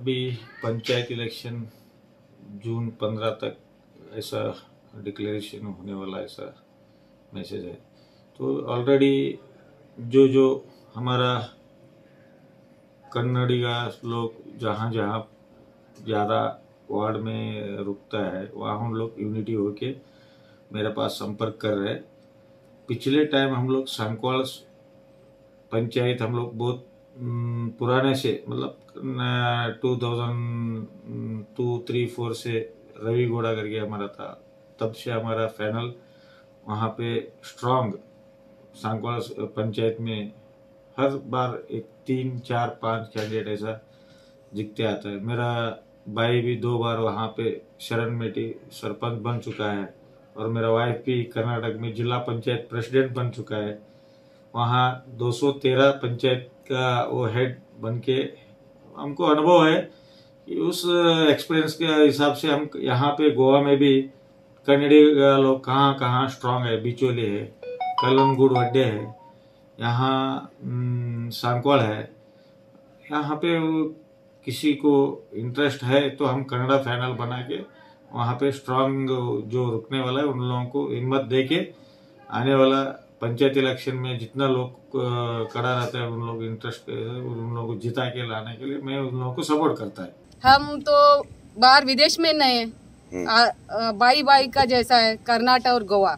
अभी पंचायत इलेक्शन जून 15 तक ऐसा डिक्लेरेशन होने वाला ऐसा मैसेज है। तो ऑलरेडी जो हमारा कन्नड़िगा लोग जहाँ जहाँ ज़्यादा वार्ड में रुकता है वहाँ हम लोग यूनिटी होके मेरे पास संपर्क कर रहे हैं। पिछले टाइम हम लोग सांकवाल पंचायत हम लोग बहुत पुराने से मतलब 2002-3-4 से रवि घोड़ा करके हमारा था, तब से हमारा फाइनल वहाँ पे स्ट्रांग सांकवाल पंचायत में हर बार एक 3-4-5 कैंडिडेट ऐसा जीतते आता है। मेरा भाई भी 2 बार वहाँ पे शरण मेटी सरपंच बन चुका है और मेरा वाइफ भी कर्नाटक में जिला पंचायत प्रेसिडेंट बन चुका है। वहाँ 213 पंचायत का वो हेड बन के हमको अनुभव है कि उस एक्सपीरियंस के हिसाब से हम यहाँ पे गोवा में भी कन्नड़ी लोग कहाँ कहाँ स्ट्रांग है, बिचोली है, कलमगुड़ वड्डे है, यहाँ सांकवाल है। यहाँ पे किसी को इंटरेस्ट है तो हम कन्नड़ा फाइनल बना के वहाँ पे स्ट्रांग जो रुकने वाला है उन लोगों को हिम्मत दे के आने वाला पंचायत इलेक्शन में जितना लोग खड़ा रहता है उन लोग इंटरेस्ट उन लोगों को जिता के लाने के लिए मैं उन लोगों को सपोर्ट करता है। हम तो बाहर विदेश में नहीं भाई भाई का जैसा है कर्नाटक और गोवा,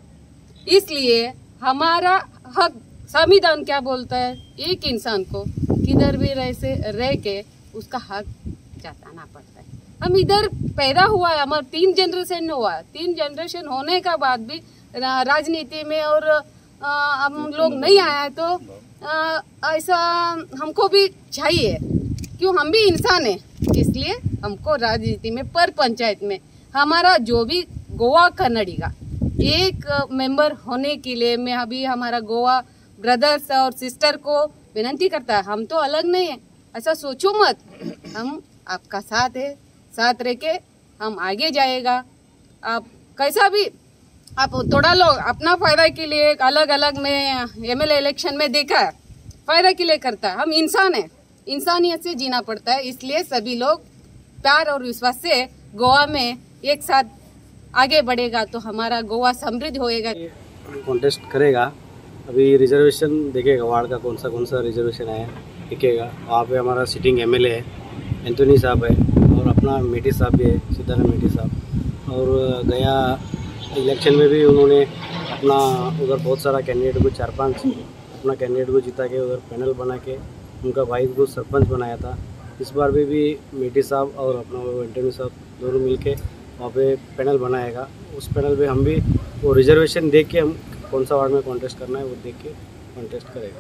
इसलिए हमारा हक संविधान क्या बोलता है, एक इंसान को किधर भी रह के उसका हक जताना पड़ता है। हम इधर पैदा हुआ है, हमारा 3 जनरेशन हुआ है, 3 जनरेशन होने का बाद भी राजनीति में और हम लोग नहीं आया तो ऐसा हमको भी चाहिए, क्यों हम भी इंसान हैं, इसलिए हमको राजनीति में पर पंचायत में हमारा जो भी गोवा कन्नड़िगा एक मेंबर होने के लिए मैं अभी हमारा गोवा ब्रदर्स और सिस्टर को विनती करता है। हम तो अलग नहीं है, ऐसा सोचो मत, हम आपका साथ है, साथ रह के हम आगे जाएगा। आप कैसा भी आप थोड़ा लोग अपना फायदा के लिए अलग अलग में एमएलए इलेक्शन में देखा है, फायदा के लिए करता है। हम इंसान है, इंसानियत से जीना पड़ता है, इसलिए सभी लोग प्यार और विश्वास से गोवा में एक साथ आगे बढ़ेगा तो हमारा गोवा समृद्ध होएगा। कॉन्टेस्ट करेगा, अभी रिजर्वेशन देखेगा, वार्ड का कौन सा रिजर्वेशन है दिखेगा। वहाँ पे हमारा सिटिंग एमएलए है एंथोनी साहब है और अपना मेटी साहब भी है, सीताराम मेटी साहब। और गया इलेक्शन में भी उन्होंने अपना उधर बहुत सारा कैंडिडेट को 4-5 अपना कैंडिडेट को जिता के उधर पैनल बना के उनका भाई को सरपंच बनाया था। इस बार भी मेटी साहब और अपना एंथोनी साहब दोनों मिलके वहाँ पे पैनल बनाएगा। उस पैनल पे हम भी वो रिजर्वेशन देख के हम कौन सा वार्ड में कॉन्टेस्ट करना है वो देख के कॉन्टेस्ट करेगा।